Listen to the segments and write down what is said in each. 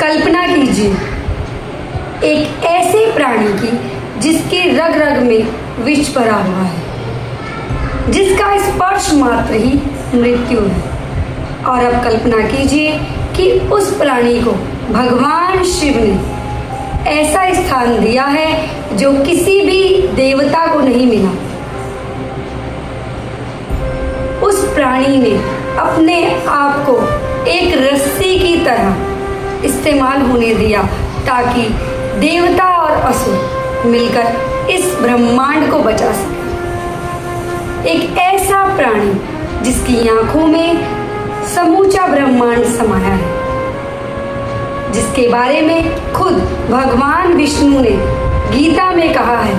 कल्पना कीजिए एक ऐसे प्राणी की जिसके रग रग में विष भरा हुआ है, जिसका स्पर्श मात्र ही मृत्यु है। और अब कल्पना कीजिए कि उस प्राणी को भगवान शिव ने ऐसा स्थान दिया है जो किसी भी देवता को नहीं मिला। उस प्राणी ने अपने आप को एक रस्सी की तरह इस्तेमाल होने दिया ताकि देवता और असुर मिलकर इस ब्रह्मांड को बचा सके। एक ऐसा प्राणी जिसकी आंखों में समूचा ब्रह्मांड समाया है, जिसके बारे में खुद भगवान विष्णु ने गीता में कहा है,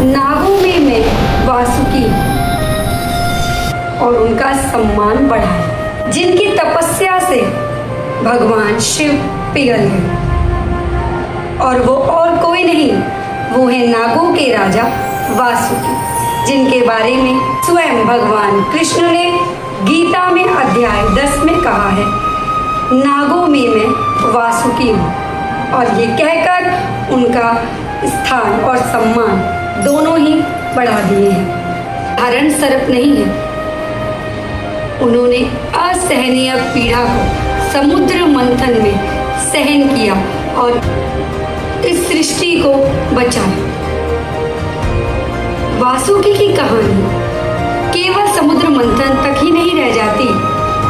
नागों में मैं वासुकी और उनका सम्मान बढ़ा है, जिनकी तपस्या से भगवान शिव पिघल गए। और वो और कोई नहीं, वो है नागों के राजा वासुकी, जिनके बारे में स्वयं भगवान कृष्ण ने गीता में अध्याय 10 में कहा है, नागों में मैं वासुकी हूँ। और ये कहकर उनका स्थान और सम्मान दोनों ही बढ़ा दिए हैं। साधारण सर्प नहीं है, उन्होंने असहनीय पीड़ा को समुद्र मंथन में सहन किया और इस सृष्टि को बचाया। वासुकी की कहानी केवल समुद्र मंथन तक ही नहीं रह जाती,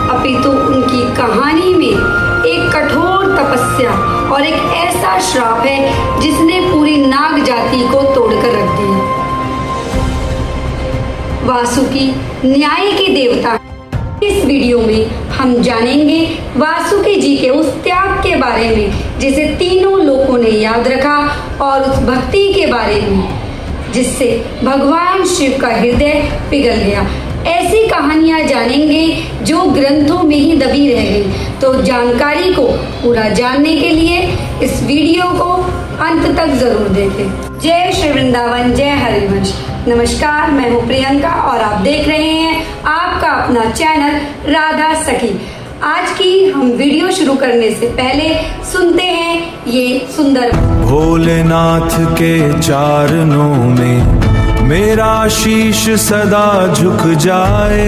अपितु उनकी कहानी में एक कठोर तपस्या और एक ऐसा श्राप है जिसने पूरी नाग जाति को तोड़कर रख दिया। वासुकी न्याय के देवता। इस वीडियो में हम जानेंगे वासुकी जी के उस त्याग के बारे में जिसे तीनों लोगों ने याद रखा, और उस भक्ति के बारे में जिससे भगवान शिव का हृदय पिघल गया। ऐसी कहानियां जानेंगे जो ग्रंथों में ही दबी रह गई। तो जानकारी को पूरा जानने के लिए इस वीडियो को अंत तक जरूर देखें। जय श्री वृंदावन, जय हरिवंश। नमस्कार, मैं हूँ प्रियंका और आप देख रहे हैं आपका अपना चैनल राधा सखी। आज की हम वीडियो शुरू करने से पहले सुनते हैं ये सुंदर। भोलेनाथ के चरणों में मेरा शीश सदा झुक जाए,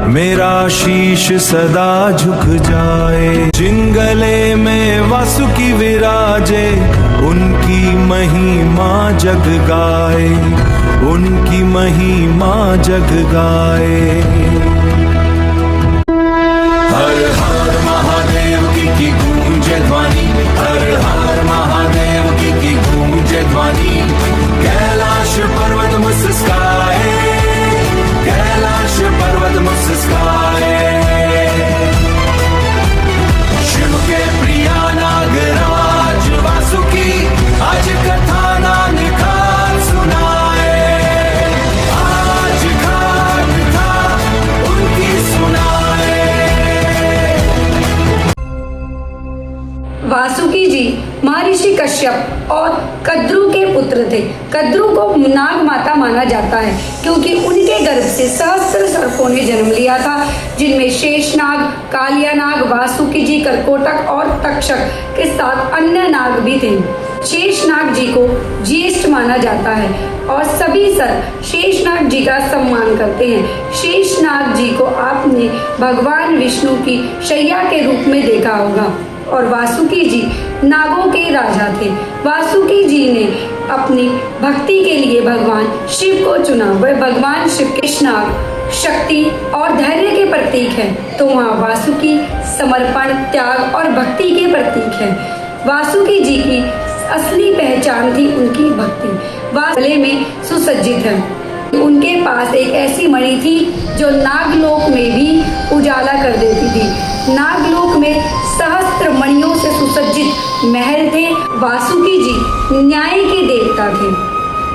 मेरा शीश सदा झुक जाए। जिन गले में वासुकी विराजे, उनकी महिमा जग गाए, उनकी महिमा जग गाए। हर हर महादेव की गूंजे ध्वनि, हर हर महादेव की गूंजे ध्वनि। कैलाश पर्वत मुस्काए, कैलाश पर्वत मुस्काए। शिव के प्रिया नागराज वासुकी आज कथा नानखान सुनाए, आज खान था उनकी सुनाए। वासुकी जी महर्षि कश्यप और कद्रु के पुत्र थे। कद्रु को नाग माता माना जाता है क्योंकि उनके गर्भ से सहस्त्र सर्पों ने जन्म लिया था, जिनमें शेषनाग, कालिया नाग, वासुकी जी, करकोटक और तक्षक के साथ अन्य नाग भी थे। शेषनाग जी को ज्येष्ठ माना जाता है और सभी सर्प शेषनाग जी का सम्मान करते हैं। शेषनाग जी को आपने भगवान विष्णु की शैया के रूप में देखा होगा। और वासुकी जी नागों के राजा थे। वासुकी जी ने अपनी भक्ति के लिए भगवान शिव को चुना। वह भगवान शिव के नाग, शक्ति और धैर्य के प्रतीक हैं, तो वहाँ वासुकी समर्पण, त्याग और भक्ति के प्रतीक हैं। वासुकी जी की असली पहचान थी उनकी भक्ति। गले में सुसज्जित है। उनके पास एक ऐसी मणि थी जो नागलोक में भी उजाला कर देती थी। नागलोक में सहस्त्र मणियों से सुसज्जित महल थे। वासुकी जी न्याय के देवता थे।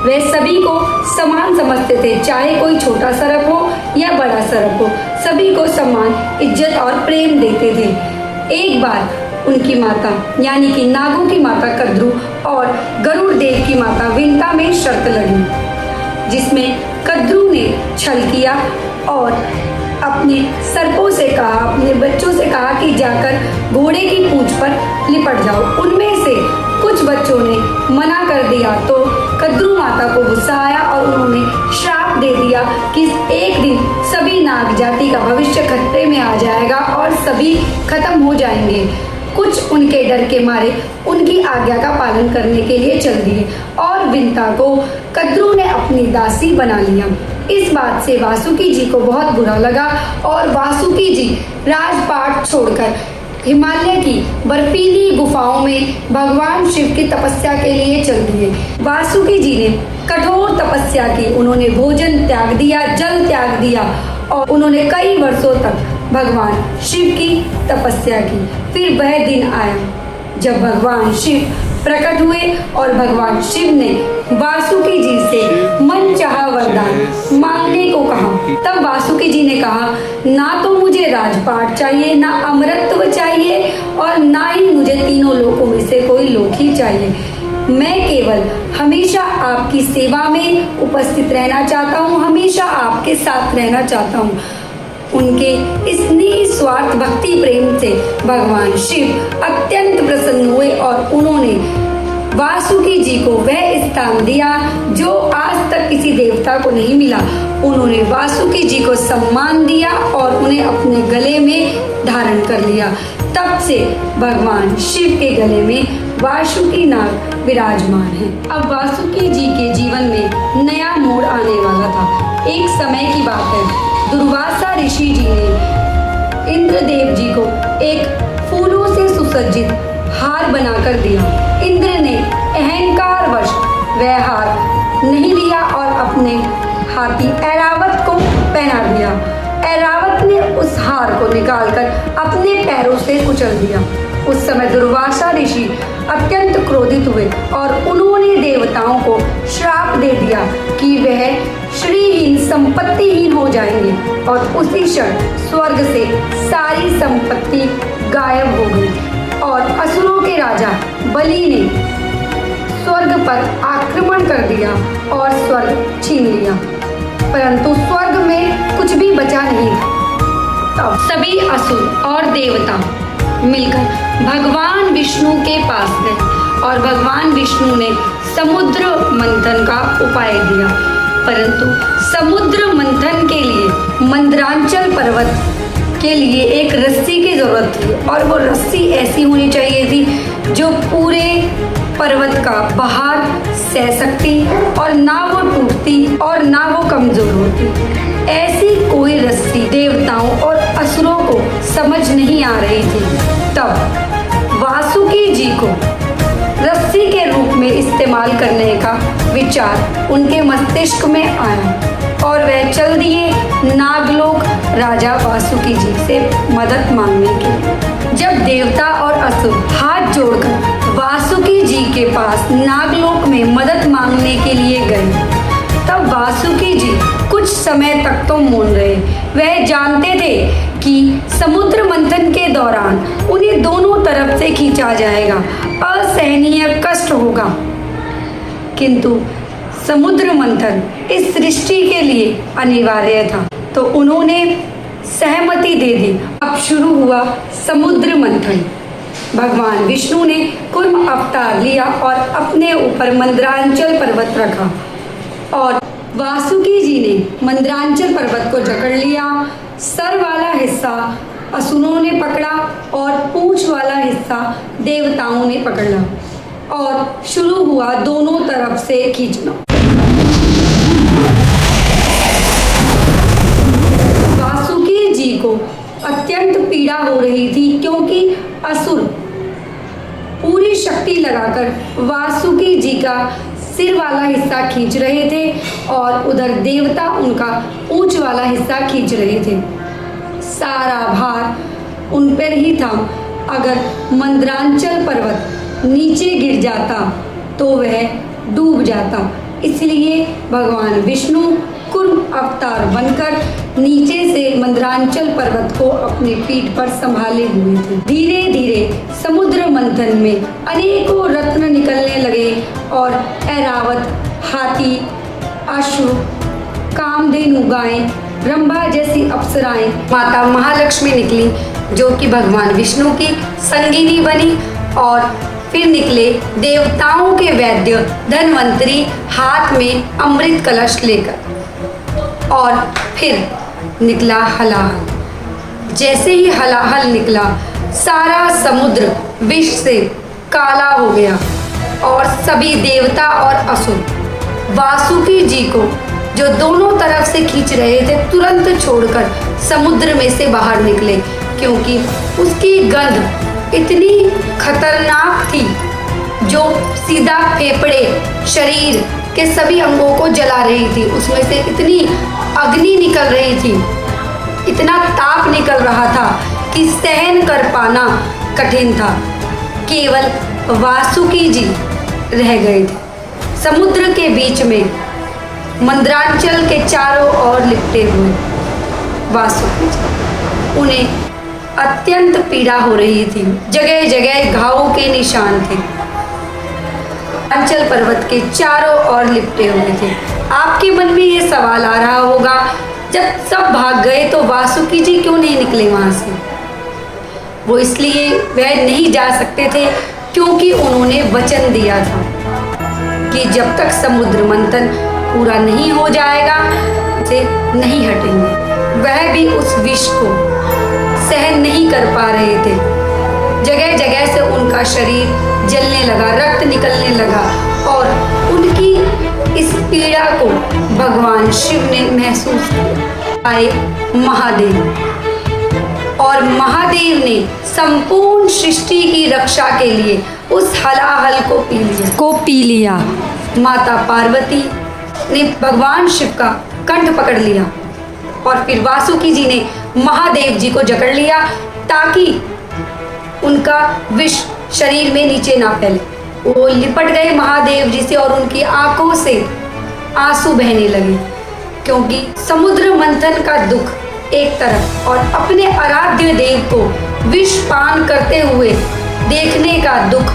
वे सभी को समान समझते थे, चाहे कोई छोटा सर्प हो या बड़ा सर्प हो, सभी को समान इज्जत और प्रेम देते थे। एक बार उनकी माता यानी कि नागों की माता कद्रु और गरुड़ देव की माता विंता में शर्त लड़ी, जिसमें कद्रु ने छल किया और अपने सर्पों से कहा, अपने बच्चों से कहा कि जाकर घोड़े की पूंछ पर लिपट जाओ। उनमें से कुछ बच्चों ने मना कर दिया तो कद्रू माता को गुस्सा आया और उन्होंने श्राप दे दिया कि एक दिन सभी नाग जाति का भविष्य खतरे में आ जाएगा और सभी खत्म हो जाएंगे। कुछ उनके डर के मारे उनकी आज्ञा का पालन करने के लिए चल दिए और विंता को कद्रू ने अपनी दासी बना लिया। इस बात से वासुकी जी को बहुत बुरा लगा और वासुकी जी राजपाट छोड़कर हिमालय की बर्फीली गुफाओं में भगवान शिव की तपस्या के लिए चल दिए। वासुकी जी ने कठोर तपस्या की, उन्होंने भोजन त्याग दिया, जल त्याग दिया और उन्होंने कई वर्षों तक भगवान शिव की तपस्या की। फिर वह दिन आया जब भगवान शिव प्रकट हुए और भगवान शिव ने वासुकी जी से मनचाहा वरदान मांगने को कहा। तब वासुकी जी ने कहा, ना तो मुझे राजपाट चाहिए, ना अमरत्व चाहिए और ना ही मुझे तीनों लोकों में से कोई लोक ही चाहिए। मैं केवल हमेशा आपकी सेवा में उपस्थित रहना चाहता हूँ, हमेशा आपके साथ रहना चाहता हूँ। उनके इस निस्वार्थ भक्ति प्रेम से भगवान शिव अत्यंत प्रसन्न हुए और उन्होंने वासुकी जी को वह स्थान दिया जो आज तक किसी देवता को नहीं मिला। उन्होंने वासुकी जी को सम्मान दिया और उन्हें अपने गले में धारण कर लिया। तब से भगवान शिव के गले में वासुकी नाग विराजमान है। अब वासुकी जी के जीवन में नया मोड़ आने वाला था। एक समय की बात है, दुर्वासा ऋषि जी ने इंद्रदेव जी को एक फूलों से सुसज्जित हार बनाकर दिया। इंद्र ने अहंकारवश वह हार नहीं लिया और अपने हाथी ऐरावत को पहना दिया। ऐरावत ने उस हार को निकालकर अपने पैरों से कुचल दिया। उस समय दुर्वासा ऋषि अत्यंत क्रोधित हुए और उन्होंने देवताओं को श्राप दे दिया कि वह श्रीहीन संपत्तिहीन हो जाएंगे और उसी क्षण स्वर्ग से सारी संपत्ति गायब हो गई और असुरों के राजा बलि ने स्वर्ग पर आक्रमण कर दिया और स्वर्ग छीन लिया, परंतु स्वर्ग में कुछ भी बचा नहीं था। तब सभी असुर और देवता मिलकर भगवान विष्णु के पास गए और भगवान विष्णु ने समुद्र मंथन का उपाय दिया, परंतु समुद्र मंथन के लिए मंदरांचल पर्वत के लिए एक रस्सी की जरूरत थी और वो रस्सी ऐसी होनी चाहिए थी जो पूरे पर्वत का भार सह सकती और ना वो टूटती और ना वो कमजोर होती। ऐसी कोई रस्सी देवताओं और असुरों को समझ नहीं आ रही थी। तब वासुकी जी को रस्सी के रूप में इस्तेमाल करने का विचार उनके मस्तिष्क में आया और वह चल दिए नागलोक राजा वासुकी जी से मदद मांगने के लिए। जब देवता और असुर हाथ जोड़कर वासुकी जी के पास नागलोक में मदद मांगने के लिए गए, तब वासुकी जी कुछ समय तक तो मौन रहे। वह जानते थे कि समुद्र मंथन के दौरान उन्हें दोनों तरफ से खींचा जाएगा, असहनीय कष्ट होगा, किंतु समुद्र मंथन इस सृष्टि के लिए अनिवार्य था, तो उन्होंने सहमति दे दी। अब शुरू हुआ समुद्र मंथन। भगवान विष्णु ने कूर्म अवतार लिया और अपने ऊपर मंदरांचल पर्वत रखा और वासुकी जी ने मंदरांचल पर्वत को जकड़ लिया। सर वाला हिस्सा असुरों ने पकड़ा और पूंछ वाला हिस्सा देवताओं ने पकड़ा और शुरू हुआ दोनों तरफ से खींचना। वासुकी जी को अत्यंत पीड़ा हो रही थी क्योंकि असुर पूरी शक्ति लगाकर वासुकी जी का सिर वाला हिस्सा खींच रहे थे और उधर देवता उनका पूंछ वाला हिस्सा खींच रहे थे। सारा भार उन पर ही था। अगर मंदरांचल पर्वत नीचे गिर जाता तो वह डूब जाता, इसलिए भगवान विष्णु कूर्म अवतार बनकर नीचे से मंदरांचल पर्वत को अपनी पीठ पर संभाले हुए थे। धीरे धीरे समुद्र मंथन में अनेकों रत्न निकलने लगे और ऐरावत, हाथी, अश्व, कामधेनु गायें ब्रह्मा जैसी अप्सराएं माता महालक्ष्मी निकली, जो कि भगवान विष्णु की संगिनी बनी। और फिर निकले देवताओं के वैद्य धन्वंतरी हाथ में अमृत कलश लेकर। और फिर निकला हलाहल। जैसे ही हलाहल निकला, सारा समुद्र विष से काला हो गया और सभी देवता और असुर वासुकी जी को, जो दोनों तरफ से खींच रहे थे, तुरंत छोड़कर समुद्र में से बाहर निकले, क्योंकि उसकी गंध इतनी खतरनाक थी जो सीधा फेफड़े, शरीर के सभी अंगों को जला रही थी। उसमें से इतनी अग्नि निकल रही थी, इतना ताप निकल रहा था कि सहन कर पाना कठिन था। केवल वासुकी जी रह गए थे समुद्र के बीच में, मंद्रांचल के चारों ओर लिपटे हुए। वासुकी जी, उन्हें अत्यंत पीड़ा हो रही थी, जगह जगह घावों के निशान थे, अंचल पर्वत के चारों ओर लिपटे हुए थे। आपके मन में ये सवाल आ रहा होगा, जब सब भाग गए तो वासुकी जी क्यों नहीं निकले वहां से? वो इसलिए वह नहीं जा सकते थे क्योंकि उन्होंने वचन दिया था कि जब तक समुद्र मंथन पूरा नहीं हो जाएगा से नहीं हटेंगे। वह भी उस विष को सहन नहीं कर पा रहे थे। जगह जगह से उनका शरीर जलने लगा, रक्त निकलने लगा और उनकी इस पीड़ा को भगवान शिव ने महसूस किया। आए महादेव, और महादेव ने संपूर्ण सृष्टि की रक्षा के लिए उस हलाहल को पी लिया। माता पार्वती ने भगवान शिव का कंठ पकड़ लिया और फिर वासुकी जी ने महादेव जी को जकड़ लिया ताकि उनका विष शरीर में नीचे ना फैले। वो लिपट गए महादेव जी से और उनकी आंखों से आंसू बहने लगे, क्योंकि समुद्र मंथन का दुख एक तरफ और अपने आराध्य देव को विष पान करते हुए देखने का दुख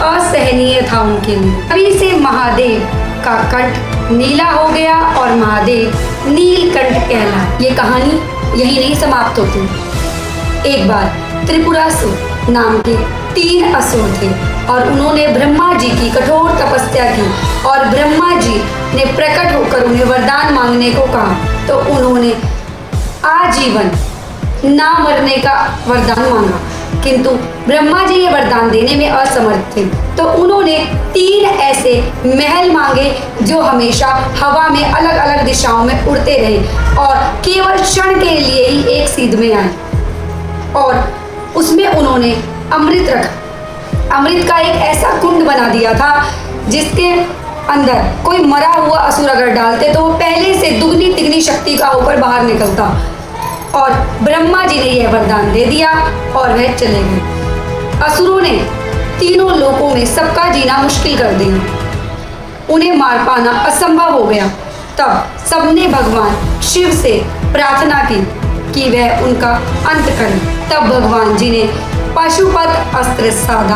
असहनीय था उनके लिए। तभी से महादेव का कंठ नीला हो गया और महादेव नीलकंठ कहलाए। ये कहानी यही नहीं समाप्त होती। एक बार त्रिपुरासुर नाम के 3 असुर थे और उन्होंने ब्रह्मा जी की कठोर तपस्या की और ब्रह्मा जी ने प्रकट होकर उन्हें वरदान मांगने को कहा। तो उन्होंने आजीवन ना मरने का वरदान मांगा, किंतु ब्रह्मा जी ये वरदान देने में असमर्थ थे। तो उन्होंने 3 ऐसे महल मांगे जो हमेशा हवा में अलग अलग दिशाओं में उड़ते रहे और केवल क्षण के लिए ही एक सीध में आए, और उसमें उन्होंने अमृत रखा। अमृत का एक ऐसा कुंड बना दिया था जिसके अंदर कोई मरा हुआ असुर अगर डालते तो वो पहले से दुगनी तिगनी शक्ति का होकर बाहर निकलता। और ब्रह्मा जी ने यह वरदान दे दिया और वह चले गए। असुरों ने तीनों लोकों में सबका जीना मुश्किल कर दिया, उन्हें मार पाना असंभव हो गया। तब सबने भगवान शिव से प्रार्थना की कि वह उनका अंत करें। तब भगवान जी ने पाशुपत अस्त्र साधा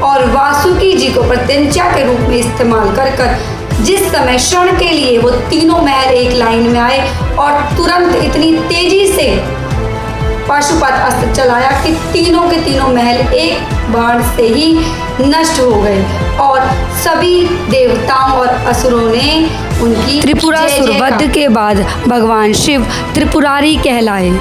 और वासुकी जी को प्रत्यंचा के रूप में इस्तेमाल कर जिस समय क्षण के लिए वो तीनों महल एक लाइन में आए और तुरंत इतनी तेजी से पाशुपत अस्त्र चलाया कि तीनों के तीनों महल एक बाण से ही नष्ट हो गए और सभी देवताओं और असुरों ने उनकी त्रिपुरासुर वध के बाद भगवान शिव त्रिपुरारी कहलाए।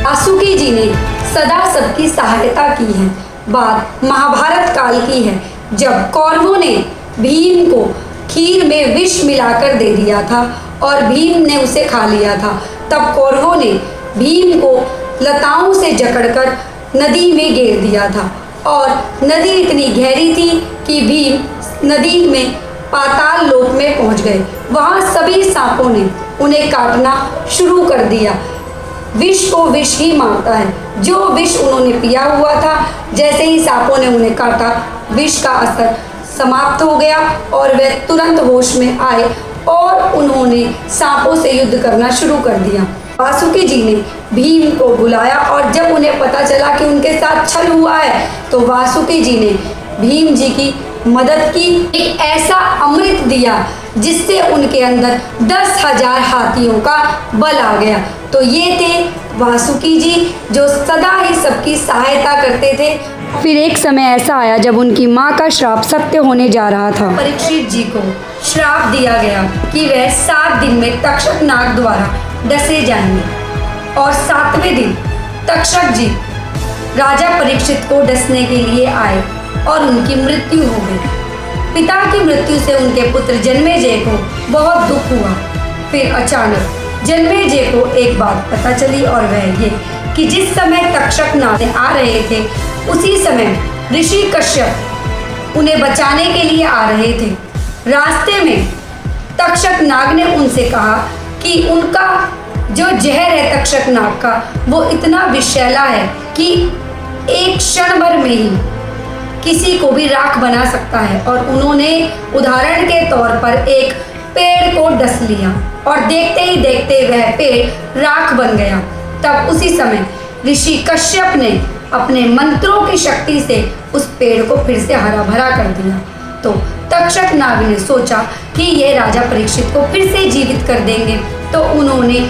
वासुकी जी ने सदा सबकी सहायता की है। बात महाभारत काल की है, जब कौरवों ने भीम को खीर में विष मिलाकर दे दिया था और भीम ने उसे खा लिया था। तब कौरवों ने भीम को लताओं से जकड़कर नदी में गिर दिया था और नदी इतनी गहरी थी कि भीम नदी में पाताल लोक में पहुंच गए। वहां सभी सांपों ने उन्हें काटना शुरू कर दिया। विष को विष ही मारता है। जो विष उन्होंने पिया हुआ था, जैसे ही सांपों ने उन्हें काटा, विष का असर समाप्त हो गया और वे तुरंत होश में आए और उन्होंने सांपों से युद्ध करना शुरू कर दिया। वासुकी जी ने भीम को बुलाया और जब उन्हें पता चला कि उनके साथ छल हुआ है, तो वासुकी जी ने भीम जी की मदद की, एक ऐसा अमृत दिया जिससे उनके अंदर 10,000 हाथियों का बल आ गया। तो ये थे वासुकी जी जो सदा ही सबकी सहायता करते थे। फिर एक समय ऐसा आया जब उनकी माँ का श्राप सत्य होने जा रहा था। परीक्षित जी को श्राप दिया गया कि वह 7 दिन में तक्षक नाग द्वारा डसे जाएंगे और 7वें दिन तक्षक जी राजा परीक्षित को डसने के लिए आए और उनकी मृत्यु हो गई। पिता की मृत्यु से उनके पुत्र जन्मेजय को बहुत दुख हुआ। फिर अचानक जन्मेजय को एक बात पता चली और वह ये कि जिस समय तक्षक नाग आ रहे थे उसी समय ऋषि कश्यप उन्हें बचाने के लिए आ रहे थे। रास्ते में तक्षक नाग ने उनसे कहा कि उनका जो जहर है तक्षक नाग का वो इतना विषैला है कि एक क्षण भर में ही किसी को भी राख बना सकता है। और उन्होंने उदाहरण के तौर पर एक पेड़ को डस लिया और देखते ही देखते वह पेड़ राख बन गया। तब उसी समय ऋषि कश्यप ने अपने मंत्रों की शक्ति से उस पेड़ को फिर से हरा भरा कर दिया। तो तक्षक नाग ने सोचा कि ये राजा परीक्षित को फिर से जीवित कर देंगे। तो उन्होंने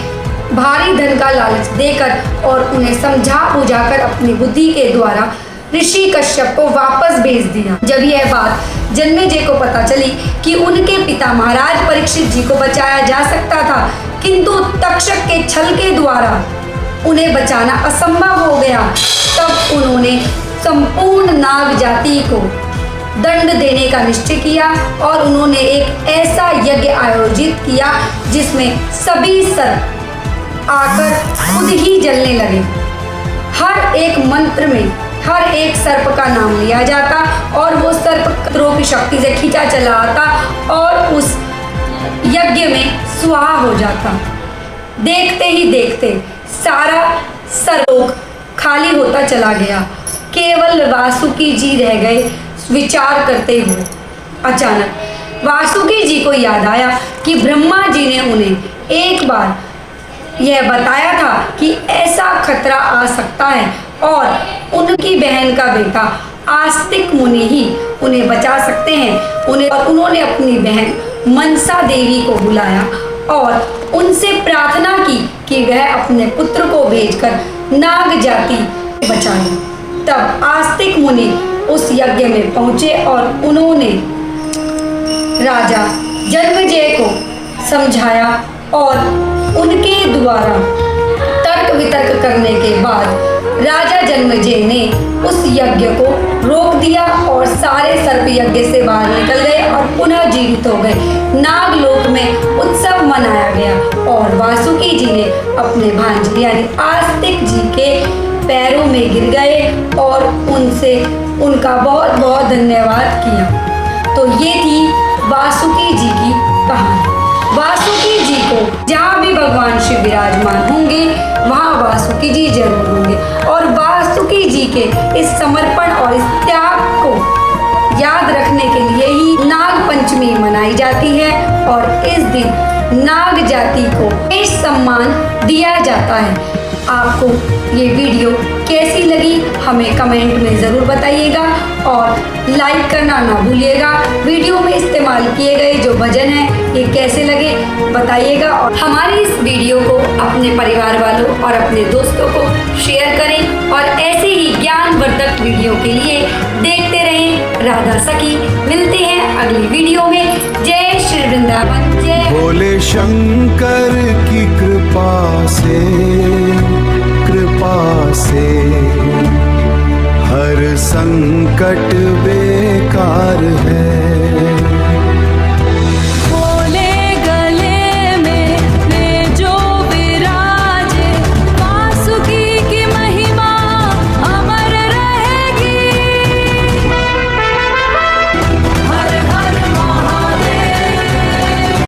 भारी धन का लालच देकर और उन्हें समझा बुझाकर अपनी बुद्धि के द्वारा ऋषि कश्यप को वापस भेज दिया। जब यह बात जन्मेजय को पता चली कि उनके पिता महाराज परीक्षित जी को बचाया जा सकता था, किंतु तक्षक के छल के द्वारा उन्हें बचाना असंभव हो गया, तब उन्होंने संपूर्ण नाग जाति को दंड देने का निश्चय किया और उन्होंने एक ऐसा यज्ञ आयोजित किया जिसमें सभी सर्प आकर खुद ही जलने लगे। हर एक मंत्र में हर एक सर्प का नाम लिया जाता और वो सर्प कत्रों की शक्ति से खींचा चला आता और उस यज्ञ में स्वाहा हो जाता। देखते ही देखते सारा सर्वलोक खाली होता चला गया। केवल वासुकी जी रह गए विचार करते हुए। अचानक वासुकी जी को याद आया कि ब्रह्मा जी ने उन्हें एक बार यह बताया था कि ऐसा खतरा आ सकता है और उनकी बहन का बेटा आस्तिक मुनि ही उन्हें बचा सकते हैं। उन्होंने अपनी बहन मनसा देवी को बुलाया और उनसे प्रार्थना की कि वह अपने पुत्र को भेजकर नाग जाति बचाए। तब आस्तिक मुनि उस यज्ञ में पहुंचे और उन्होंने राजा जन्मेजय को समझाया और उनके द्वारा तर्क वितर्क करने के बाद राजा जन्मेजय ने उस यज्ञ को रोक दिया और सारे सर्प यज्ञ से बाहर निकल गए और पुनः जीवित हो गए। नागलोक में उत्सव मनाया गया और वासुकी जी ने अपने भांजे यानी आस्तिक जी के पैरों में गिर गए और उनसे उनका बहुत बहुत धन्यवाद किया। तो ये थी वासुकी जी की कहानी। वासुकी जी को जहाँ भी भगवान शिव विराजमान होंगे वहाँ वासुकी जी जरूर होंगे और वासुकी जी के इस समर्पण और इस त्याग को याद रखने के लिए ही नाग पंचमी मनाई जाती है और इस दिन नाग जाति को विशेष सम्मान दिया जाता है। आपको ये वीडियो कैसी लगी हमें कमेंट में ज़रूर बताइएगा और लाइक करना ना भूलिएगा। वीडियो में इस्तेमाल किए गए जो भजन हैं ये कैसे लगे बताइएगा और हमारी इस वीडियो को अपने परिवार वालों और अपने दोस्तों को शेयर करें और ऐसे ही ज्ञानवर्धक वीडियो के लिए देखते रहें राधा सखी। मिलते हैं अगली वीडियो में। जय श्री वृंदावन। जय भोले शंकर की कृपा से हर संकट बेकार है।